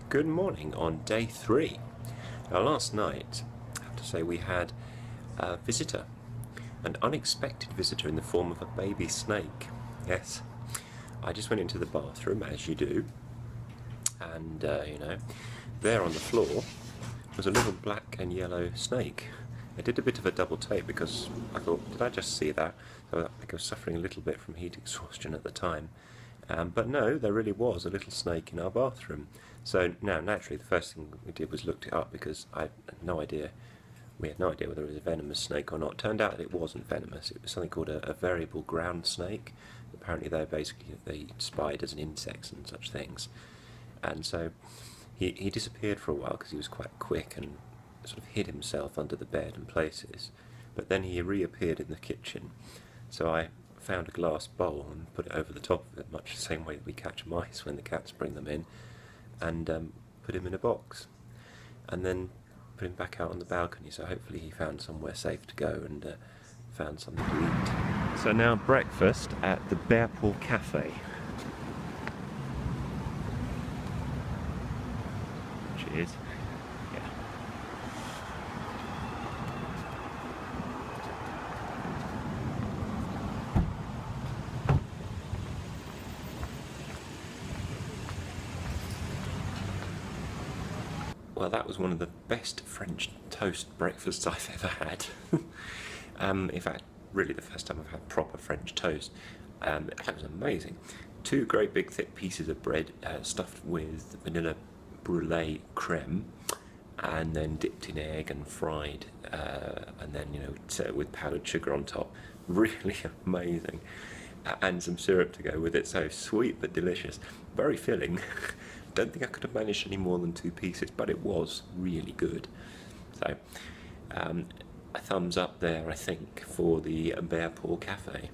Good morning on day 3. Now last night, I have to say, we had a visitor, an unexpected visitor in the form of a baby snake. Yes, I just went into the bathroom, as you do, and there on the floor was a little black and yellow snake. I did a bit of a double take because I thought, did I just see that? So I think I was suffering a little bit from heat exhaustion at the time. But no, there really was a little snake in our bathroom. So now, naturally, the first thing we did was looked it up because I had no idea. We had no idea whether it was a venomous snake or not. It turned out that it wasn't venomous. It was something called a variable ground snake. Apparently, they eat spiders and insects and such things. And so he disappeared for a while because he was quite quick and sort of hid himself under the bed and places. But then he reappeared in the kitchen. So I found a glass bowl and put it over the top of it, much the same way that we catch mice when the cats bring them in, and put him in a box, and then put him back out on the balcony. So hopefully he found somewhere safe to go and found something to eat. So now breakfast at the Bearpool Cafe, which is well, that was one of the best French toast breakfasts I've ever had. In fact, really the first time I've had proper French toast. That was amazing. 2 great big thick pieces of bread stuffed with vanilla brulee creme, and then dipped in egg and fried, and then with powdered sugar on top. Really amazing. And some syrup to go with it. So sweet but delicious. Very filling. Don't think I could have managed any more than 2 pieces, but it was really good. So a thumbs up there, I think, for the Bearpool Cafe.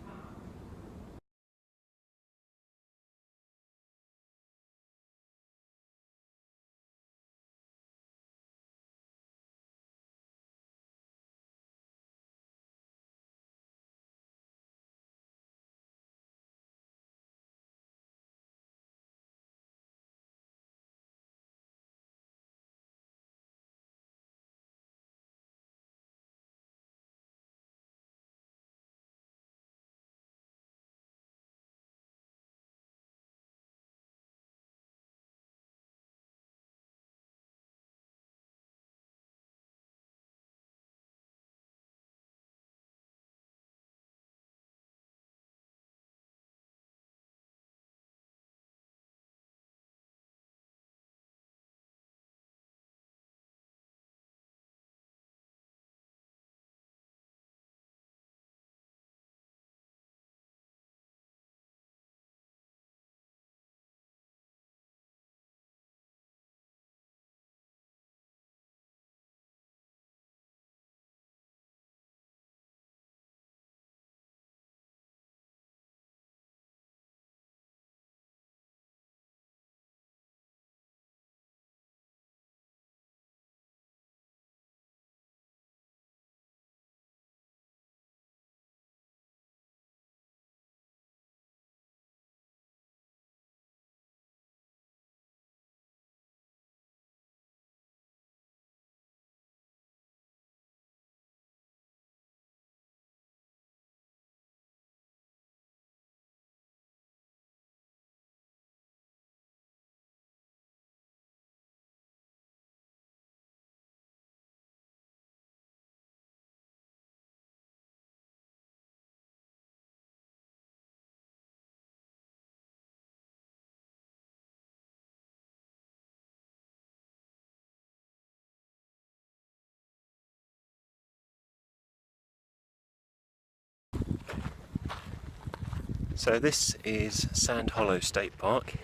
So this is Sand Hollow State Park,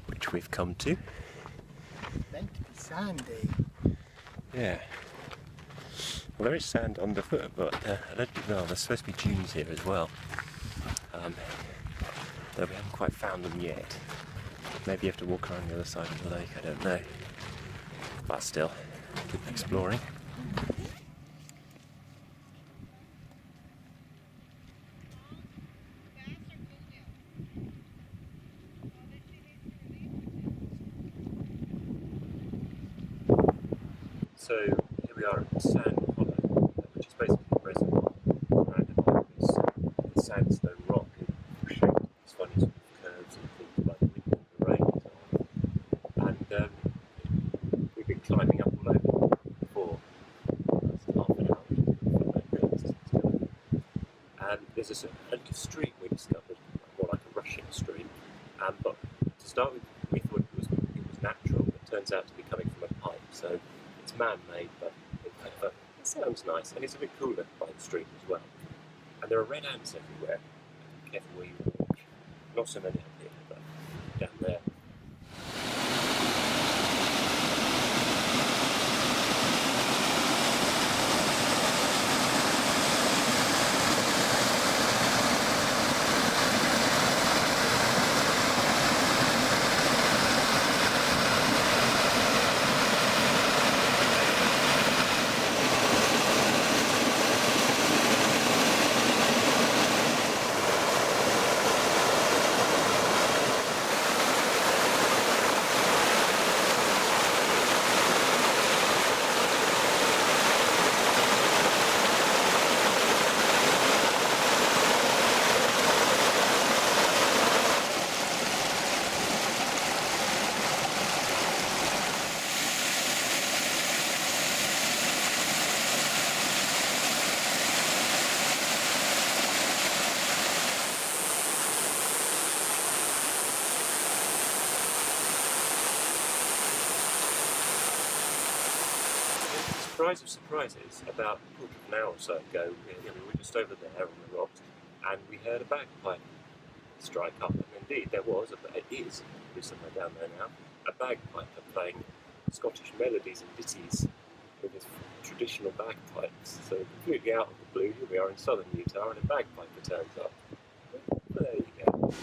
which we've come to. Meant to be sandy. Yeah. Well, there is sand underfoot, but I don't think there's supposed to be dunes here as well. Though we haven't quite found them yet. Maybe you have to walk around the other side of the lake, I don't know. But still, keep exploring. So here we are at Sand Hollow, which is basically a reservoir surrounded by this sandstone rock shaped these funny sort of curves and things like wind and the rain. And we've been climbing up all over for half an hour. And there's a stream we discovered, more like a rushing stream. But to start with, we thought it was natural, but it turns out to be coming from a pipe. So it's man-made, but it sounds nice, and it's a bit cooler by the stream as well. And there are red ants everywhere. Be careful where you walk. Not so many up here, but down there. Surprise of surprises, about a quarter of an hour or so ago, we were just over there on the rocks, and we heard a bagpipe strike up, and indeed there was, it is somewhere down there now, a bagpiper playing Scottish melodies and ditties with his traditional bagpipes. So completely out of the blue, here we are in southern Utah, and a bagpiper turns up. But there you go.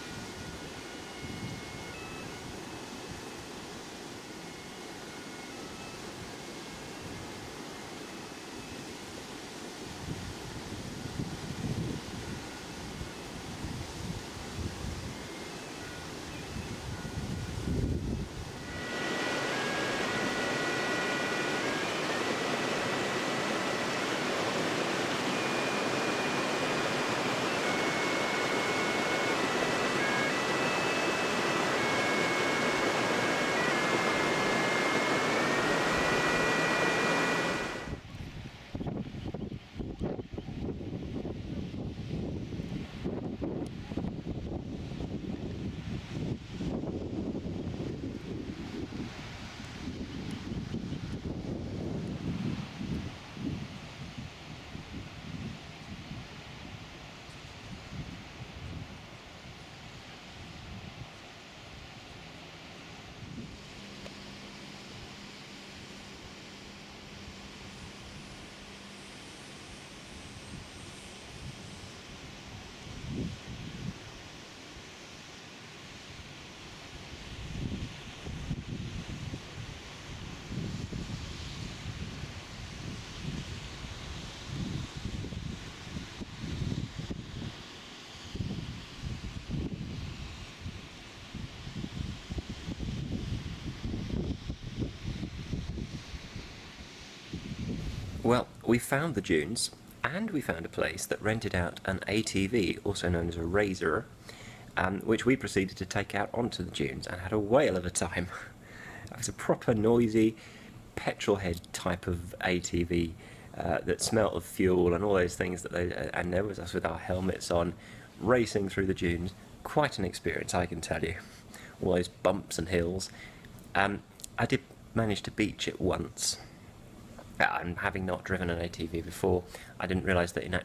Well, we found the dunes, and we found a place that rented out an ATV, also known as a razor, which we proceeded to take out onto the dunes and had a whale of a time. It was a proper noisy petrol head type of ATV that smelt of fuel and all those things and there was us with our helmets on, racing through the dunes. Quite an experience, I can tell you. All those bumps and hills. I did manage to beach it once. And having not driven an ATV before, I didn't realise that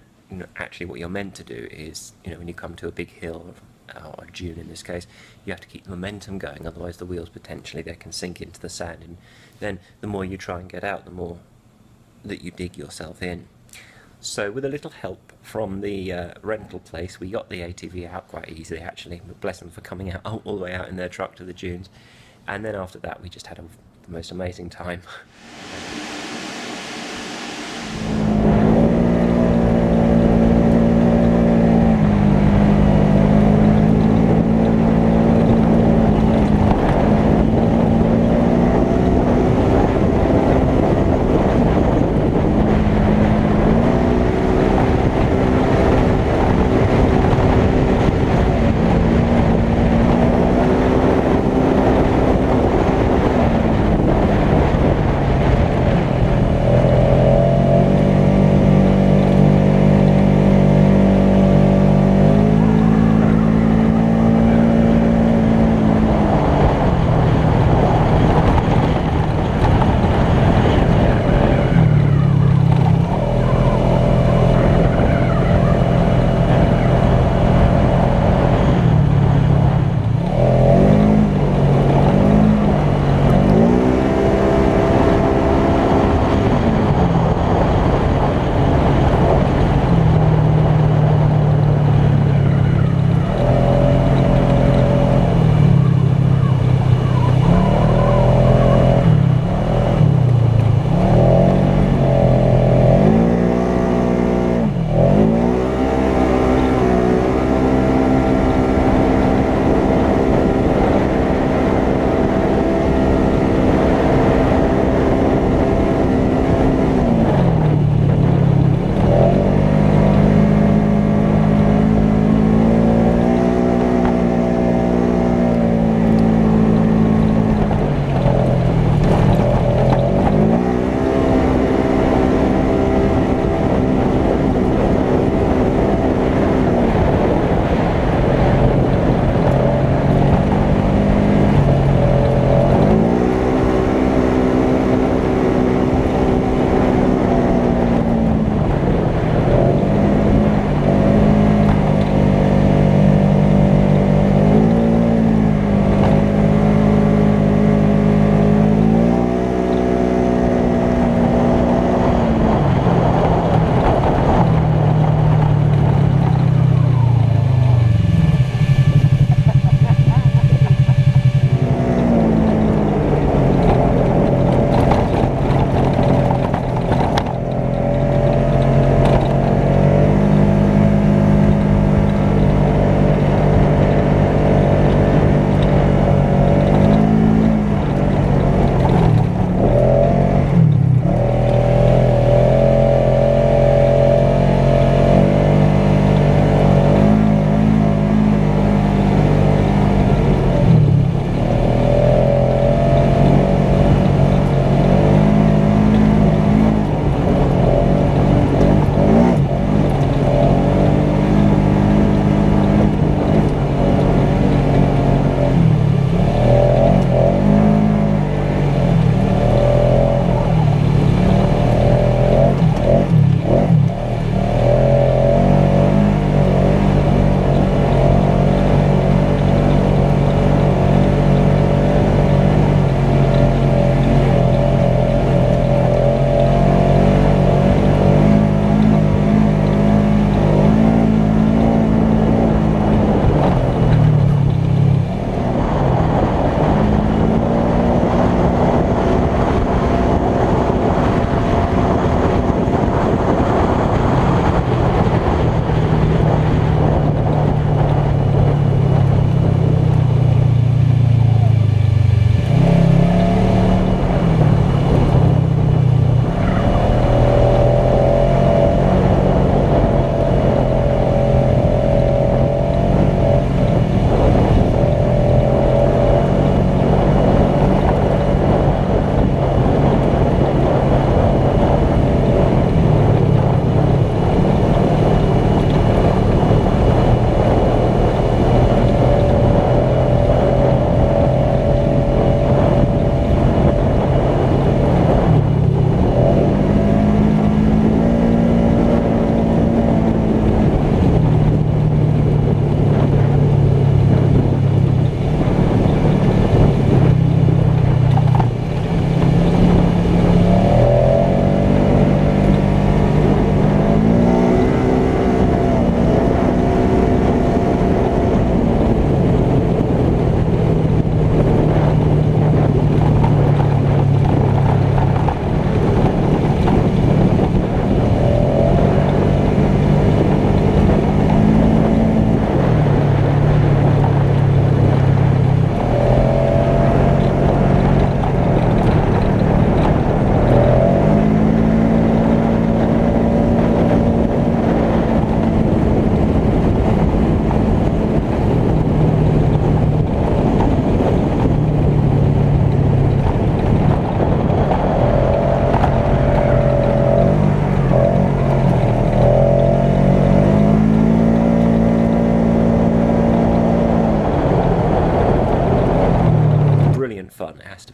actually what you're meant to do is, when you come to a big hill, or a dune in this case, you have to keep momentum going, otherwise the wheels potentially they can sink into the sand, and then the more you try and get out, the more that you dig yourself in. So with a little help from the rental place, we got the ATV out quite easily actually. Bless them for coming out all the way out in their truck to the dunes, and then after that we just had the most amazing time.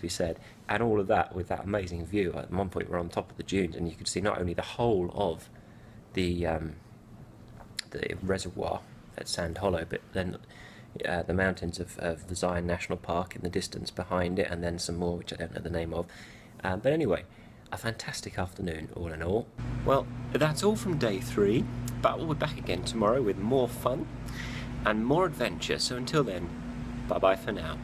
be said, and all of that with that amazing view. At one point we're on top of the dunes, and you could see not only the whole of the reservoir at Sand Hollow, but then the mountains of the Zion National Park in the distance behind it, and then some more which I don't know the name of. But anyway, a fantastic afternoon all in all. Well, that's all from day 3, but we'll be back again tomorrow with more fun and more adventure. So until then, bye bye for now.